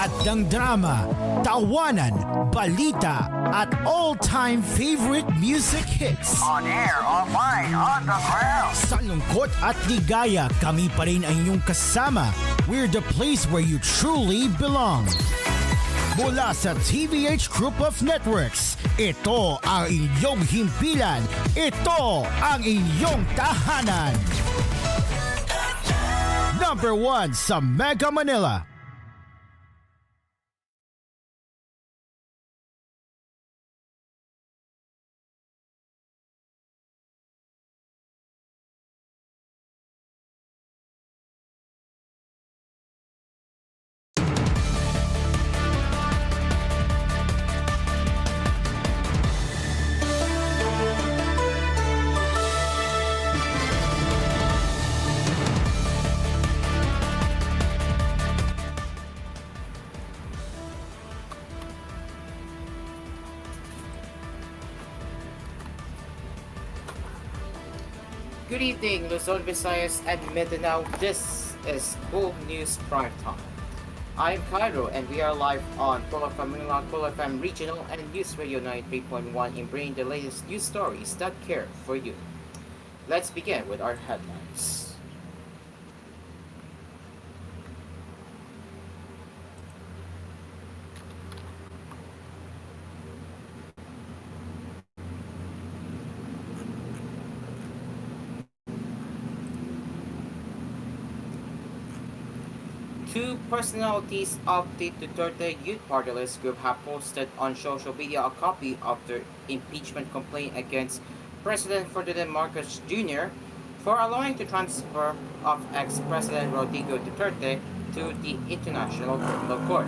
Lahat ng drama, tawanan, balita at all-time favorite music hits. On air, online, on the ground. Sa lungkot at ligaya, kami pa rin ang inyong kasama. We're the place where you truly belong. Mula sa TVH Group of Networks, ito ang inyong himpilan. Ito ang inyong tahanan. Number 1 sa Mega Manila. Good evening, Luzon, Visayas, and Mindanao. This is koolNews Primetime. I'm Cairo, and we are live on koolFM Manila, koolFM Regional, and News Radio 93.1 in bringing the latest news stories that care for you. Let's begin with our headlines. Two personalities of the Duterte Youth Party List group have posted on social media a copy of their impeachment complaint against President Ferdinand Marcos Jr. for allowing the transfer of ex-President Rodrigo Duterte to the International Criminal Court.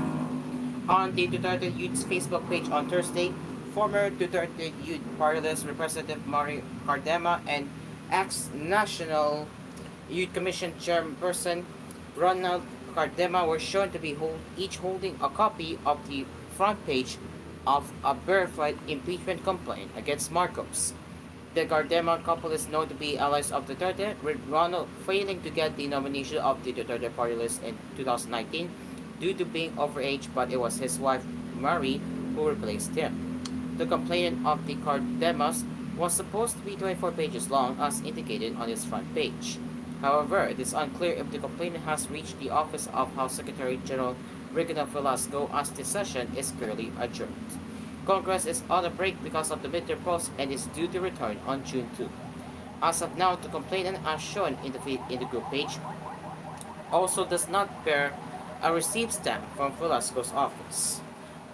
On the Duterte Youth's Facebook page on Thursday, former Duterte Youth Party List Representative Mari Cardema and ex-National Youth Commission Chairperson Ronald Cardema were shown to be each holding a copy of the front page of a verified impeachment complaint against Marcos. The Cardema couple is known to be allies of Duterte, with Ronald failing to get the nomination of the Duterte party list in 2019 due to being overage, but it was his wife, Marie, who replaced him. The complaint of the Cardemas was supposed to be 24 pages long as indicated on its front page. However, it is unclear if the complaint has reached the office of House Secretary General Reginald Velasco as the session is currently adjourned. Congress is on a break because of the midterm polls and is due to return on June 2. As of now, the complainant, as shown in the group page, also does not bear a receipt stamp from Velasco's office.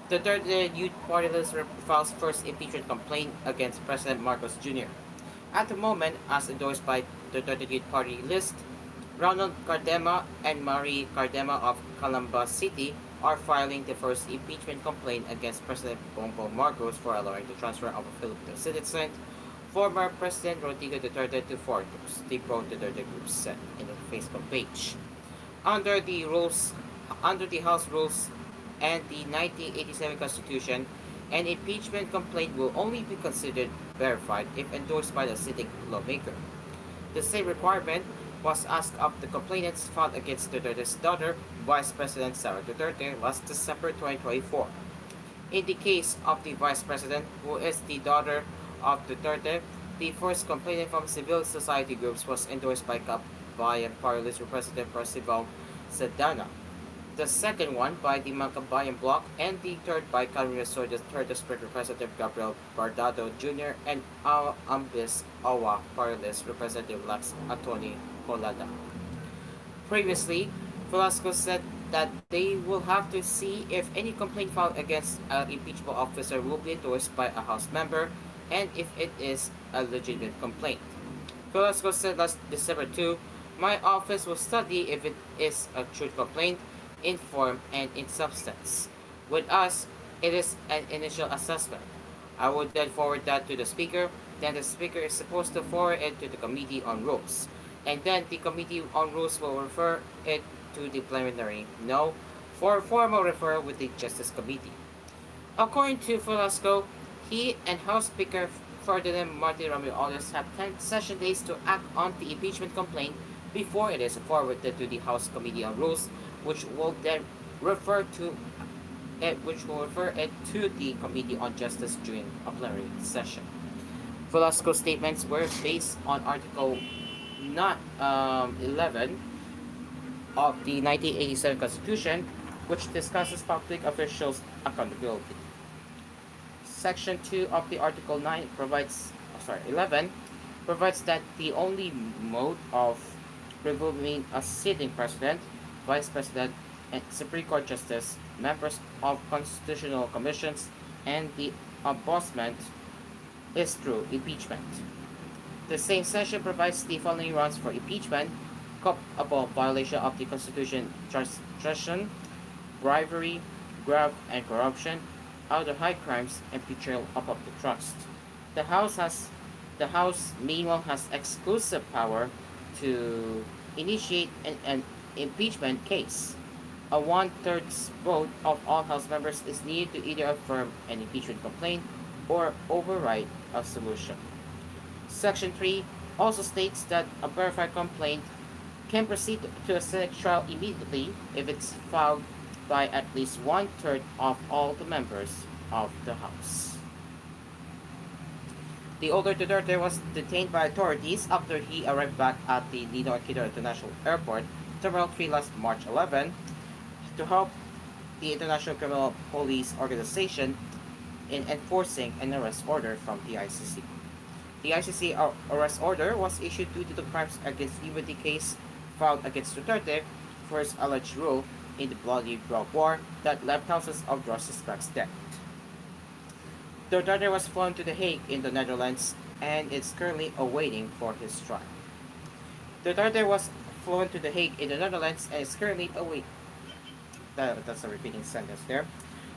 The third Youth Party List files first impeachment complaint against President Marcos Jr. At the moment, as endorsed by the Duterte Youth Party List, Ronald Cardema and Marie Cardema of Calamba City are filing the first impeachment complaint against President Bongbong Marcos for allowing the transfer of a Filipino citizen, former President Rodrigo Duterte, to foreigners, the pro-Duterte group said in the Facebook page. Under the House rules and the 1987 Constitution, an impeachment complaint will only be considered verified if endorsed by the sitting lawmaker. The same requirement was asked of the complainants filed against Duterte's daughter, Vice President Sara Duterte, last December 2024. In the case of the Vice President, who is the daughter of Duterte, the first complainant from civil society groups was endorsed by Kabayan Party List Representative Percival Sedana, the second one by the Magkabayan Bloc, and the third by Camarines-Sorso's 3rd District Representative Gabriel Bardado Jr. and Ambis Awa Party List Representative Lex Attorney Colada. Previously, Velasco said that they will have to see if any complaint filed against an impeachable officer will be endorsed by a House member and if it is a legitimate complaint. Velasco said last December 2, "My office will study if it is a true complaint in form and in substance. With us, it is an initial assessment. I would then forward that to the Speaker, then the Speaker is supposed to forward it to the Committee on Rules, and then the Committee on Rules will refer it to the plenary, no, for formal referral with the Justice Committee." According to Velasco, he and House Speaker Ferdinand Martin Romualdez have 10 session days to act on the impeachment complaint before it is forwarded to the House Committee on Rules, which will then refer to which will refer it to the Committee on Justice during a plenary session. Velasco's statements were based on Article not 11 of the 1987 Constitution, which discusses public officials' accountability. Section 2 of the Article 9 provides, 11, provides that the only mode of removing a sitting president, vice president, and Supreme Court justice, members of constitutional commissions, and the ombudsman is through impeachment. The same section provides the following grounds for impeachment: culpable violation of the Constitution, treason, bribery, graft, and corruption, other high crimes, and betrayal of public trust. The House has the House meanwhile has exclusive power to initiate an impeachment case. A one-third vote of all House members is needed to either affirm an impeachment complaint or override a solution. Section 3 also states that a verified complaint can proceed to a Senate trial immediately if it's filed by at least one-third of all the members of the House. The older Duterte was detained by authorities after he arrived back at the Ninoy Aquino International Airport, Terminal 3 last March 11, to help the International Criminal Police Organization in enforcing an arrest order from the ICC. The ICC arrest order was issued due to the crimes against humanity case filed against Duterte for his alleged role in the bloody drug war that left thousands of drug suspects dead. Duterte was flown to The Hague in the Netherlands and is currently awaiting for his trial. Duterte was flown to The Hague in the Netherlands and is currently awaiting. That's a repeating sentence there.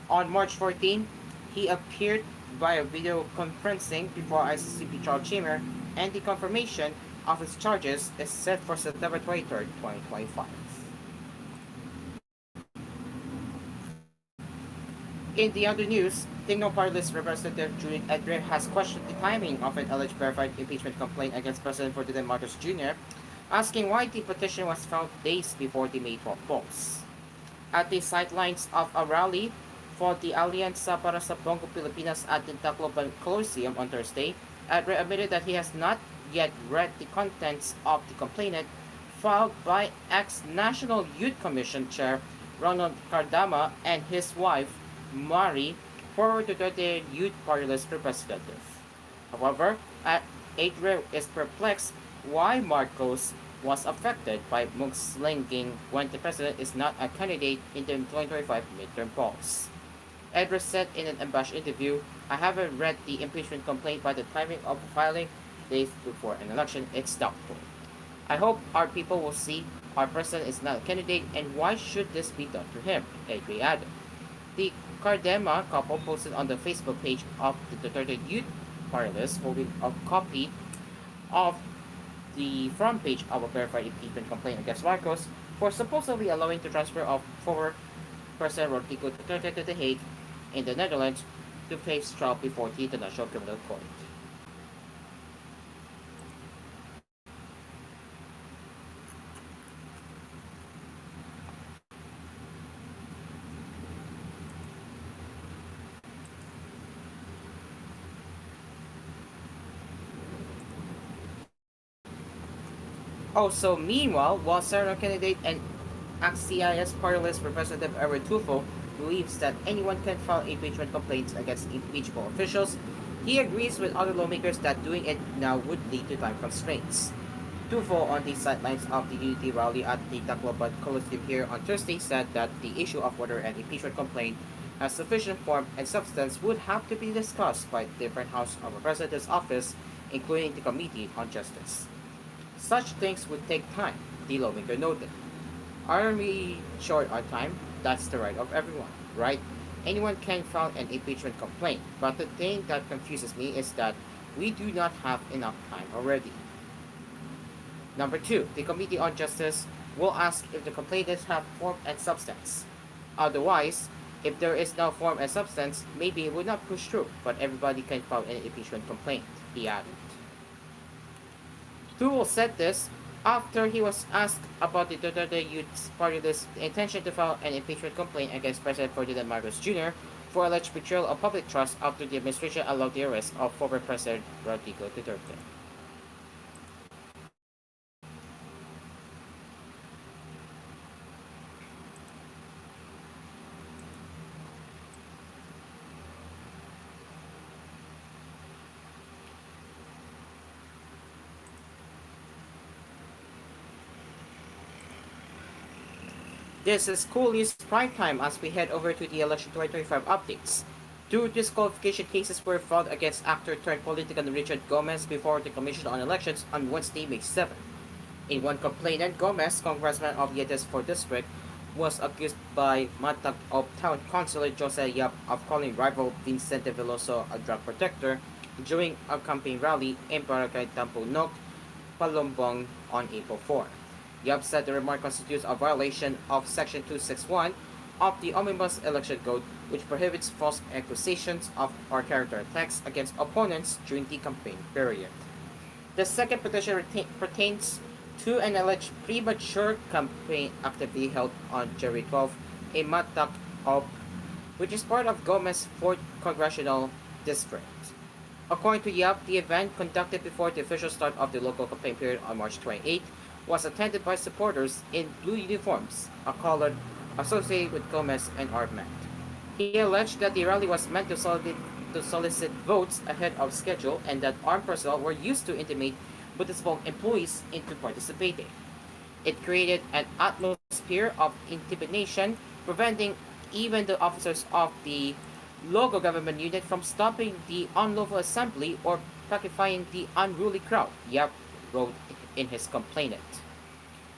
On March 14, he appeared via video conferencing before ICCP trial chamber, and the confirmation of his charges is set for September 23, 2025. In the other news, Tingno Party List Representative Judith Edre has questioned the timing of an alleged verified impeachment complaint against President Ferdinand Marcos Jr., asking why the petition was filed days before the May 12 polls. At the sidelines of a rally for the Alianza para sa Bongo Pilipinas at the Tacloban Coliseum on Thursday, Edre admitted that he has not yet read the contents of the complaint filed by ex-National Youth Commission Chair Ronald Cardama and his wife, Mari, former Duterte Youth Party List representative. However, Edre is perplexed why Marcos was affected by mudslinging when the president is not a candidate in the 2025 midterm polls. Edwards said in an unabashed interview, "I haven't read the impeachment complaint, by the timing of filing days before an election, it's doubtful. I hope our people will see our president is not a candidate, and why should this be done to him?" Edwards added. The Cardema couple posted on the Facebook page of the Duterte Youth Party List holding a copy of the front page of a verified impeachment complaint against Marcos for supposedly allowing the transfer of former President Rodrigo Duterte to The Hague in the Netherlands to face trial before the International Criminal Court. Also, meanwhile, while Senator candidate and ACT-CIS party list Representative Edward Tufo believes that anyone can file impeachment complaints against impeachable officials, he agrees with other lawmakers that doing it now would lead to time constraints. Tufo, on the sidelines of the Unity rally at the Tacloban Coliseum here on Thursday, said that the issue of whether an impeachment complaint has sufficient form and substance would have to be discussed by the different House of Representatives office, including the Committee on Justice. Such things would take time, the lawmaker noted. Are we short on time? That's the right of everyone, right? Anyone can file an impeachment complaint, but the thing that confuses me is that we do not have enough time already. Number 2, the Committee on Justice will ask if the complainants have form and substance. Otherwise, if there is no form and substance, maybe it would not push through, but everybody can file an impeachment complaint, he added. Tuol said this after he was asked about the Duterte Youth Party list's intention to file an impeachment complaint against President Ferdinand Marcos Jr. for alleged betrayal of public trust after the administration allowed the arrest of former President Rodrigo Duterte. This is koolNews Primetime as we head over to the election 2025 updates. Two disqualification cases were filed against actor-turned-politician Richard Gomez before the Commission on Elections on Wednesday, May 7. In one complainant, Gomez, congressman of Yetes 4th District, was accused by Matag of Town Councilor Jose Yap of calling rival Vincente Veloso a drug protector during a campaign rally in Barangay Tampunok, Palombong on April 4. Yap said the remark constitutes a violation of Section 261 of the Omnibus Election Code, which prohibits false accusations of or character attacks against opponents during the campaign period. The second petition pertains to an alleged premature campaign activity held on January 12 in Matak which is part of Gomez's 4th Congressional District. According to Yap, the event conducted before the official start of the local campaign period on March 28 was attended by supporters in blue uniforms, a color associated with Gomez and Armand. He alleged that the rally was meant to solicit votes ahead of schedule and that armed personnel were used to intimidate municipal employees into participating. It created an atmosphere of intimidation, preventing even the officers of the local government unit from stopping the unlawful assembly or pacifying the unruly crowd, Yap wrote in his complaint.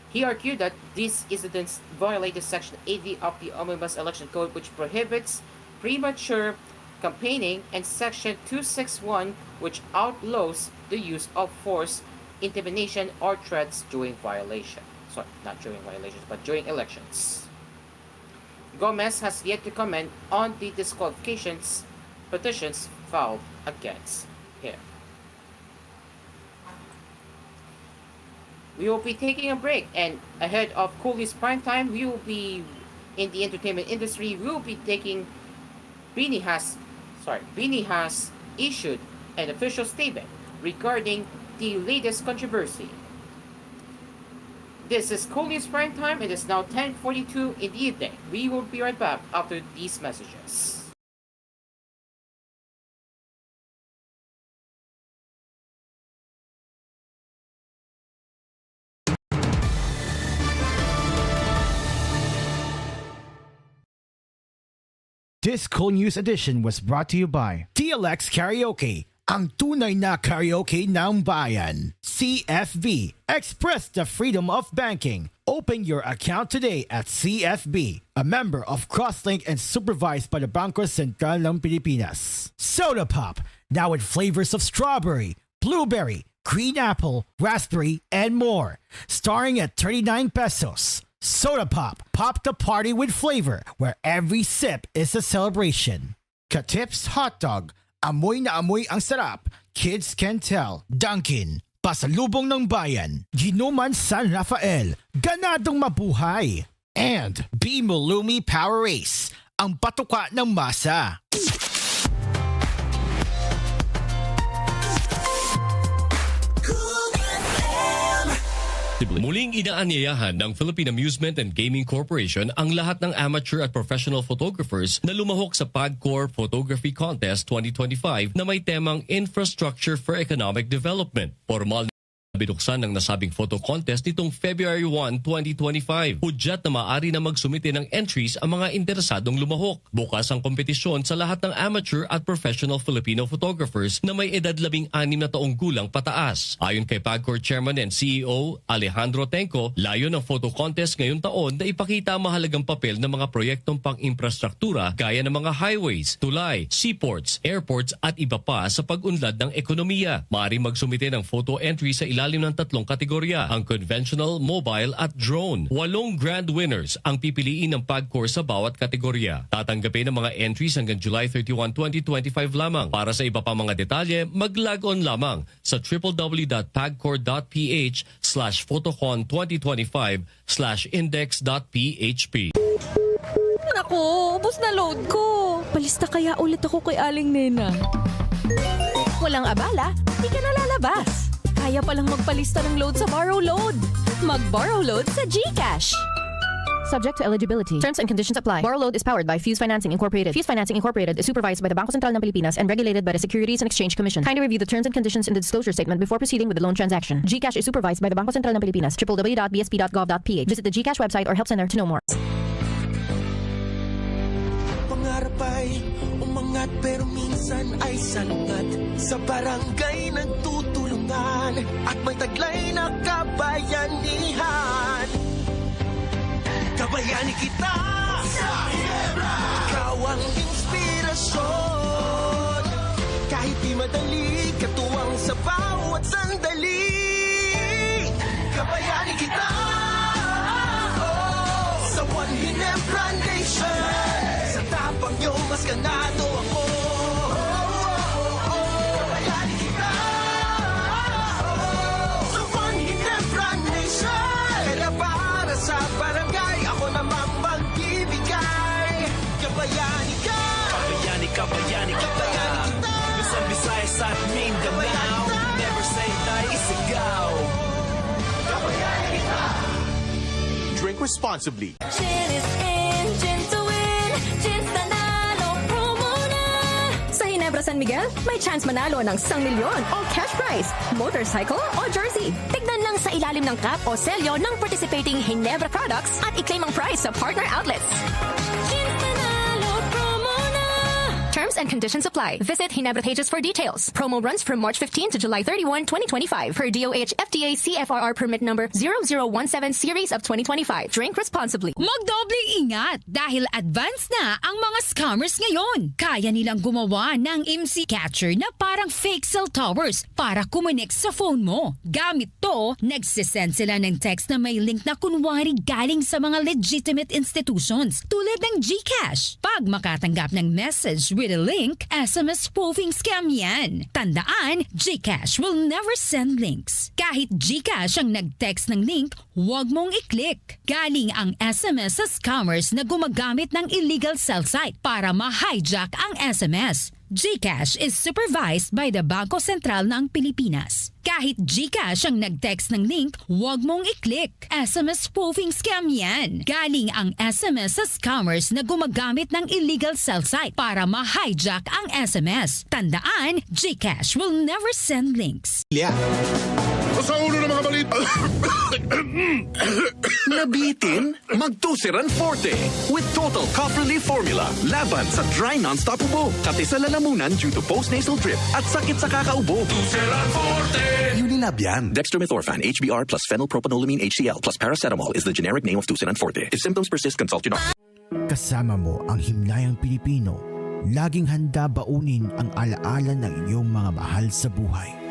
He argued that these incidents violated Section 80 of the Omnibus Election Code, which prohibits premature campaigning, and Section 261, which outlaws the use of force, intimidation, or threats during violation. Sorry, not during violations, but during elections. Gomez has yet to comment on the disqualifications petitions filed against him. We will be taking a break, and ahead of koolNews Primetime, we will be in the entertainment industry. We will be taking Beanie has issued an official statement regarding the latest controversy. This is koolNews Primetime. It is now 10:42 in the evening. We will be right back after these messages. This koolNews edition was brought to you by TLX Karaoke, ang tunay na karaoke ng bayan. CFB, express the freedom of banking. Open your account today at CFB, a member of Crosslink and supervised by the Bangko Sentral ng Pilipinas. Soda Pop, now with flavors of strawberry, blueberry, green apple, raspberry, and more. Starting at 39 pesos. Soda Pop, pop the party with flavor, where every sip is a celebration. Katips Hot Dog, amoy na amoy ang sarap. Kids can tell. Dunkin', pasalubong ng bayan. Ginuman San Rafael, ganadong mabuhay. And B. Mulumi Power Race, ang patuka ng masa. Muling inaanyayahan ng Philippine Amusement and Gaming Corporation ang lahat ng amateur at professional photographers na lumahok sa PAGCOR Photography Contest 2025 na may temang Infrastructure for Economic Development. Formal binuksan ng nasabing photo contest nitong February 1, 2025. Hudyat na maaari na magsumite ng entries ang mga interesadong lumahok. Bukas ang kompetisyon sa lahat ng amateur at professional Filipino photographers na may edad 16 na taong gulang pataas. Ayon kay PAGCOR Chairman and CEO Alejandro Tenco, layo ng photo contest ngayong taon na ipakita ang mahalagang papel ng mga proyektong pang-infrastruktura gaya ng mga highways, tulay, seaports, airports at iba pa sa pag-unlad ng ekonomiya. Maaari magsumite ng photo entry sa ilalim ilalim ng 3 kategorya, ang conventional, mobile at drone. 8 grand winners ang pipiliin ng PAGCOR sa bawat kategorya. Tatanggapin ang mga entries hanggang July 31, 2025 lamang. Para sa iba pa mga detalye, mag-log on lamang sa www.pagcor.ph/photocon2025/index.php. Naku, ubos na load ko. Palista kaya ulit ako kay Aling Nena. Walang abala, di ka nalalabas. Kaya palang magpalista ng load sa Borrow Load. Mag-Borrow Load sa GCash. Subject to eligibility. Terms and conditions apply. Borrow Load is powered by Fuse Financing Incorporated. Fuse Financing Incorporated is supervised by the Bangko Sentral ng Pilipinas and regulated by the Securities and Exchange Commission. Kindly review the terms and conditions in the disclosure statement before proceeding with the loan transaction. GCash is supervised by the Bangko Sentral ng Pilipinas. www.bsp.gov.ph. Visit the GCash website or help center to know more. Pangarap ay umangat pero minsan ay salungat. Sa barangay nagtutulungan at may taglay na kabayanihan. Kabayani kita sa Ginebra. Ikaw ang inspirasyon. Kahit di madali, katuwang sa bawat sandali. Kabayani kita sa One Ginebra Nation. Sa tapang niyo, mas ganado ako. Kabayani kita sa One Ginebra Nation. Kaya para sa barangay, ako namang magbibigay. Kabayani ka. Kabayani, kabayani, kabayani kita. Luzon, Visayas at Mindanao. Never say die, isigaw. Kabayani kita. Drink responsibly. Gin is in, gin to win, gin's nanalo promo na. Sa Ginebra San Miguel, may chance manalo ng 1 milyon o cash prize, motorcycle o jersey. Tignan lang sa ilalim ng cap o selyo ng participating Ginebra products at i-claim ang prize sa partner outlets. Gin's nanalo promo na. Terms and conditions apply. Visit Ginebra pages for details. Promo runs from March 15 to July 31, 2025 per DOH FDA CFRR permit number 0017 series of 2025. Drink responsibly. Magdobling ingat dahil advance na ang mga scammers ngayon. Kaya nilang gumawa ng IMSI catcher na parang fake cell towers para kumonek sa phone mo. Gamit to, nagsisend sila ng text na may link na kunwari galing sa mga legitimate institutions tulad ng GCash. Pag makatanggap ng message with a link, SMS spoofing scam yan. Tandaan, GCash will never send links. Kahit GCash ang nag-text ng link, huwag mong i-click. Galing ang SMS sa scammers na gumagamit ng illegal cell site para ma-hijack ang SMS. GCash is supervised by the Bangko Sentral ng Pilipinas. Kahit GCash ang nag-text ng link, huwag mong i-click. SMS spoofing scam yan. Galing ang SMS sa scammers na gumagamit ng illegal cell site para ma-hijack ang SMS. Tandaan, GCash will never send links. Sa ulo ng mga balita. Nabitin? Mag-Tusiran Forte with Total Cough Relief Formula. Laban sa dry non-stop ubo, kati sa lalamunan due to post-nasal drip at sakit sa kakaubo. Tusiran Forte! Unilab yan. Dextromethorphan, HBr plus phenylpropanolamine HCl plus paracetamol is the generic name of Tusiran Forte. If symptoms persist, consult your doctor. Kasama mo ang himlayang Pilipino. Laging handa baunin ang alaala ng iyong mga mahal sa buhay.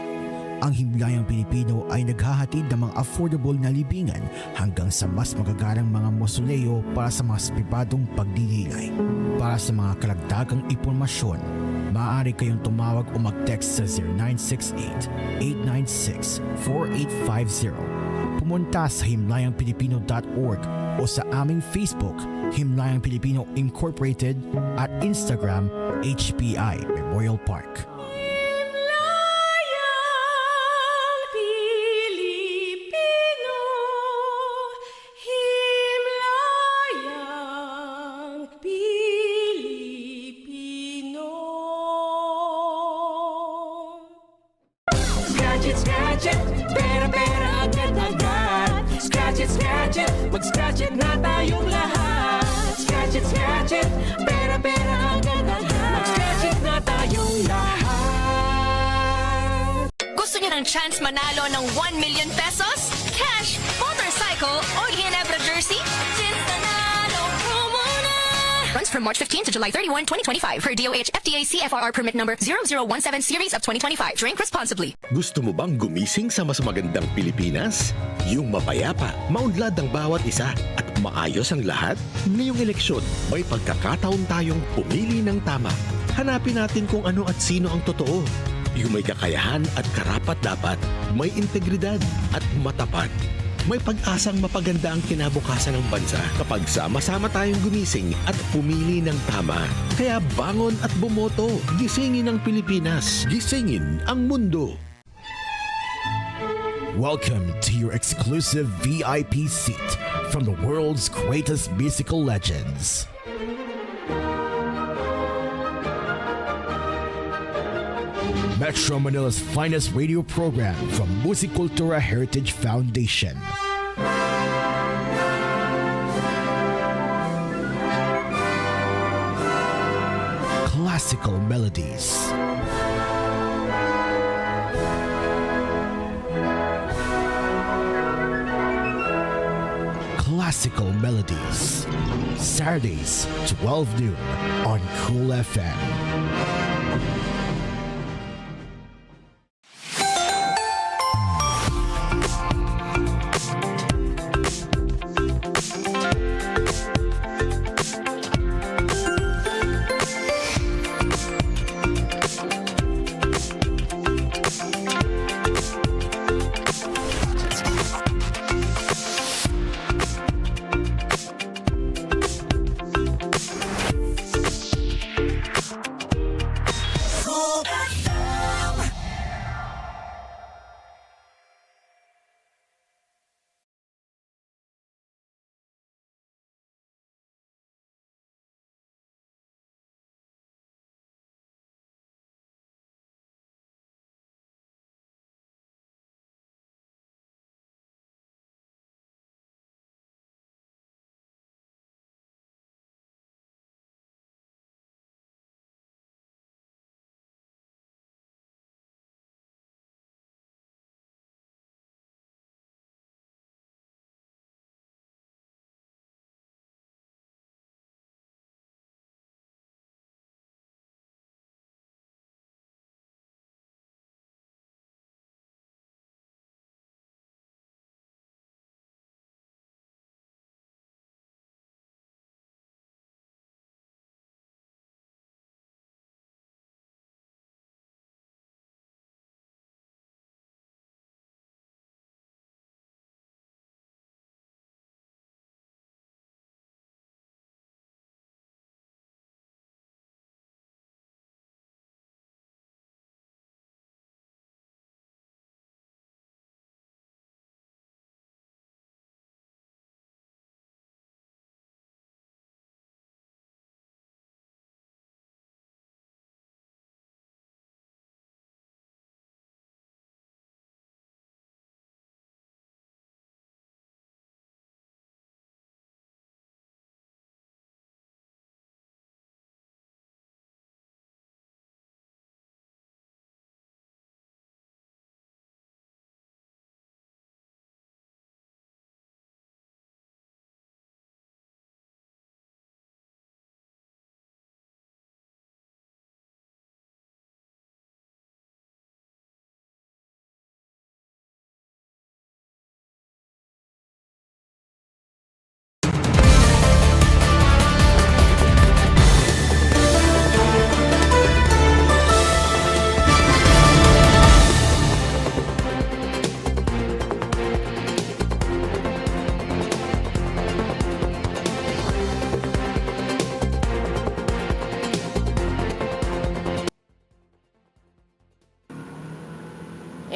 Ang himlayang Pilipino ay naghahatid ng mga affordable na libingan hanggang sa mas magagarang mga mausoleo para sa mga pribadong pagdidilay. Para sa mga karagdagang impormasyon, maaari kayong tumawag o mag-text sa 0968-896-4850. Pumunta sa himlayangpilipino.org o sa aming Facebook, Himlayang Pilipino Incorporated, at Instagram, HPI Memorial Park. Scratch it, pera-pera agad-agad. Scratch it, mag-scratch it na tayong lahat. Scratch it, pera-pera agad-agad. Mag-scratch it na tayong lahat. Gusto niyo ng chance manalo ng 1 million pesos? Cash, motorcycle, o Ginebra jersey? Gin's nanalo promo na. Runs from March 15 to July 31, 2025 per DOH FDA CFRR permit number 0017 series of 2025. Drink responsibly. Gusto mo bang gumising sa mas magandang Pilipinas? Yung mapayapa, maunlad ang bawat isa at maayos ang lahat? Ngayong eleksyon, may pagkakataon tayong pumili ng tama. Hanapin natin kung ano at sino ang totoo. Yung may kakayahan at karapat-dapat, may integridad at matapat. May pag-asang mapaganda ang kinabukasan ng bansa kapag sama-sama tayong gumising at pumili ng tama. Kaya bangon at bumoto. Gisingin ang Pilipinas. Gisingin ang mundo. Welcome to your exclusive VIP seat from the world's greatest musical legends. Metro Manila's finest radio program from Musicultura Heritage Foundation. Classical melodies. Classical melodies. Saturdays, 12 noon on Cool FM.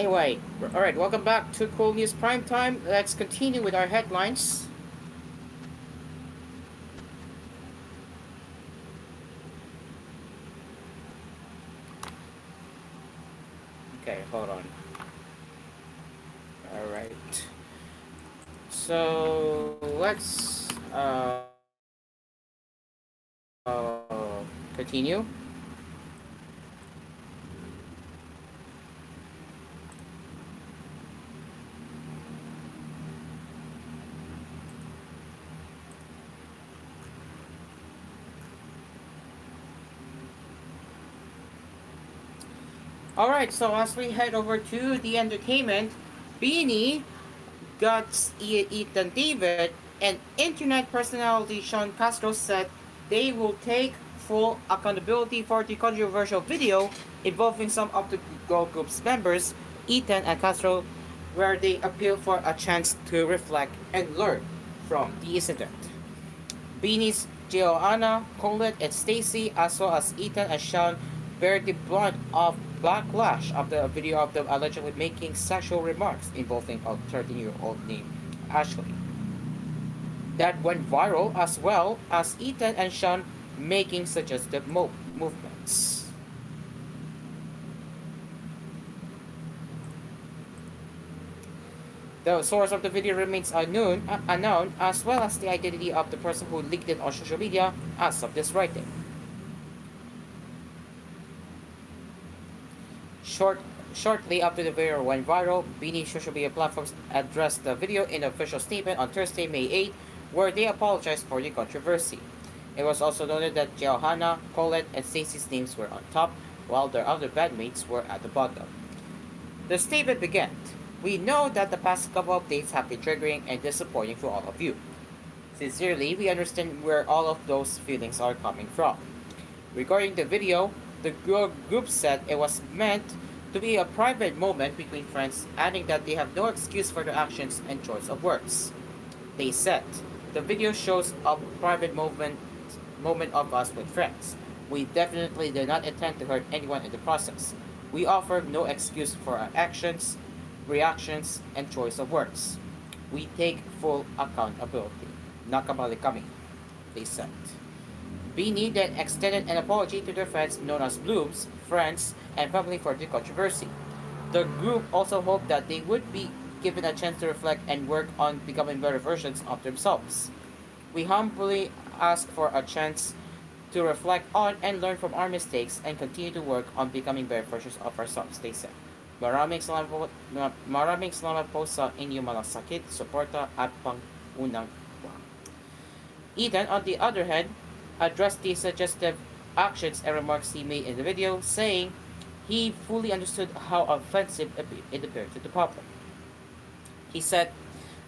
Anyway, alright, welcome back to Cool News Primetime. Let's continue with our headlines. Okay, hold on. Alright. So, let's continue. Alright, so as we head over to the entertainment, Beanie, Guts, Ethan David, and internet personality Sean Castro said they will take full accountability for the controversial video involving some of the girl group's members, Ethan and Castro, where they appeal for a chance to reflect and learn from the incident. Beanie's Joanna, Colette, and Stacy, as well as Ethan and Sean, bear the brunt of backlash of the video of them allegedly making sexual remarks involving a 13-year-old named Ashley. That went viral, as well as Ethan and Sean making suggestive movements. The source of the video remains unknown, as well as the identity of the person who leaked it on social media as of this writing. Shortly after the video went viral, Beanie social media platforms addressed the video in an official statement on Thursday, May 8, where they apologized for the controversy. It was also noted that Johanna, Colette, and Stacey's names were on top, while their other bandmates were at the bottom. The statement began, "We know that the past couple of days have been triggering and disappointing for all of you. Sincerely, we understand where all of those feelings are coming from." Regarding the video, the group said it was meant to be a private moment between friends, adding that they have no excuse for their actions and choice of words. They said, "The video shows a private moment of us with friends. We definitely did not intend to hurt anyone in the process. We offer no excuse for our actions, reactions, and choice of words. We take full accountability." Nakabali kami, they said. Beanie then extended an apology to their friends known as Blooms, friends, and family for the controversy. The group also hoped that they would be given a chance to reflect and work on becoming better versions of themselves. "We humbly ask for a chance to reflect on and learn from our mistakes and continue to work on becoming better versions of ourselves," they said. Maraming salamat po sa inyong malasakit, suporta at pangunang buwan. Ethan, on the other hand, addressed the suggestive actions and remarks he made in the video, saying he fully understood how offensive it appeared to the public. He said,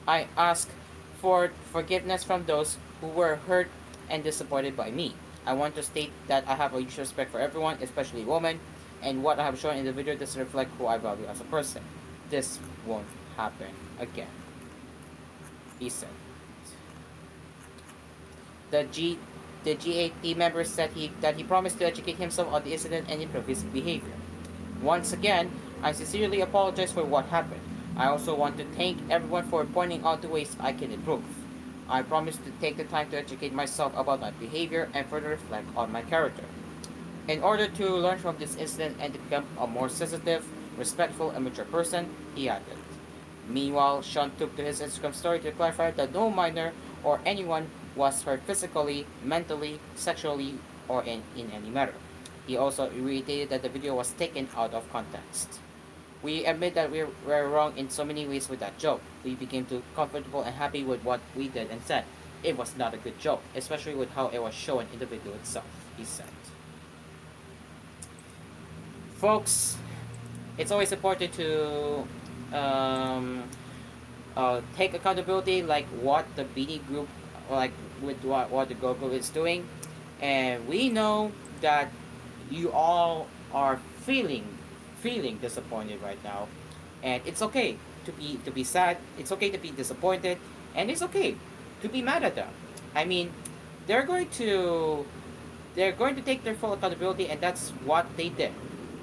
"I ask for forgiveness from those who were hurt and disappointed by me. I want to state that I have a huge respect for everyone, especially women, and what I have shown in the video doesn't reflect who I value as a person. This won't happen again," he said. The GAT member said that he promised to educate himself on the incident and improve his behavior. "Once again, I sincerely apologize for what happened. I also want to thank everyone for pointing out the ways I can improve. I promise to take the time to educate myself about my behavior and further reflect on my character. In order to learn from this incident and to become a more sensitive, respectful, and mature person," he added. Meanwhile, Sean took to his Instagram story to clarify that no minor or anyone was hurt physically, mentally, sexually, or in any matter. He also reiterated that the video was taken out of context. "We admit that we were wrong in so many ways with that joke. We became too comfortable and happy with what we did and said. It was not a good joke, especially with how it was shown in the video itself," he said. Folks, it's always important to take accountability, like what the Beanie Group, like with what the Go Group is doing, and we know that you all are feeling disappointed right now, and it's okay to be sad. It's okay to be disappointed, and it's okay to be mad at them. I mean, they're going to take their full accountability, and that's what they did.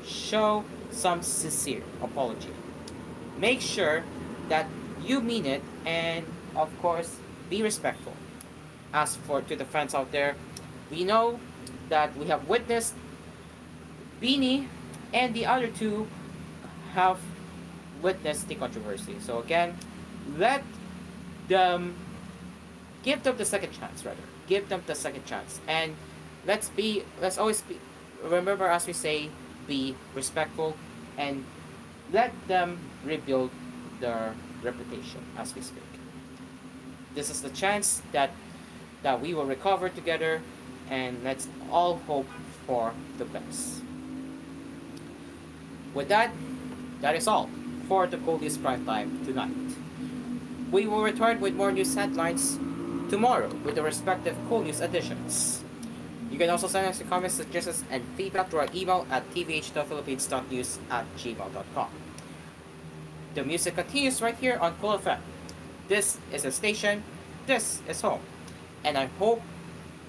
Show some sincere apology. Make sure that you mean it, and of course, be respectful. As for to the fans out there, we know that we have witnessed Beanie and the other two have witnessed the controversy. So again, give them the second chance, rather. Give them the second chance. And let's always remember, as we say, be respectful and let them rebuild their reputation as we speak. This is the chance that we will recover together, and let's all hope for the best. With that is all for the koolNews Primetime tonight. We will return with more news headlines tomorrow with the respective koolNews editions. You can also send us your comments, suggestions, and feedback to our email at tvh.philippines.news@gmail.com. The music continues right here on Cool FM. This is a station, this is home, and I hope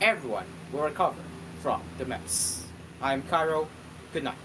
everyone will recover from the mess. I'm Caro, good night.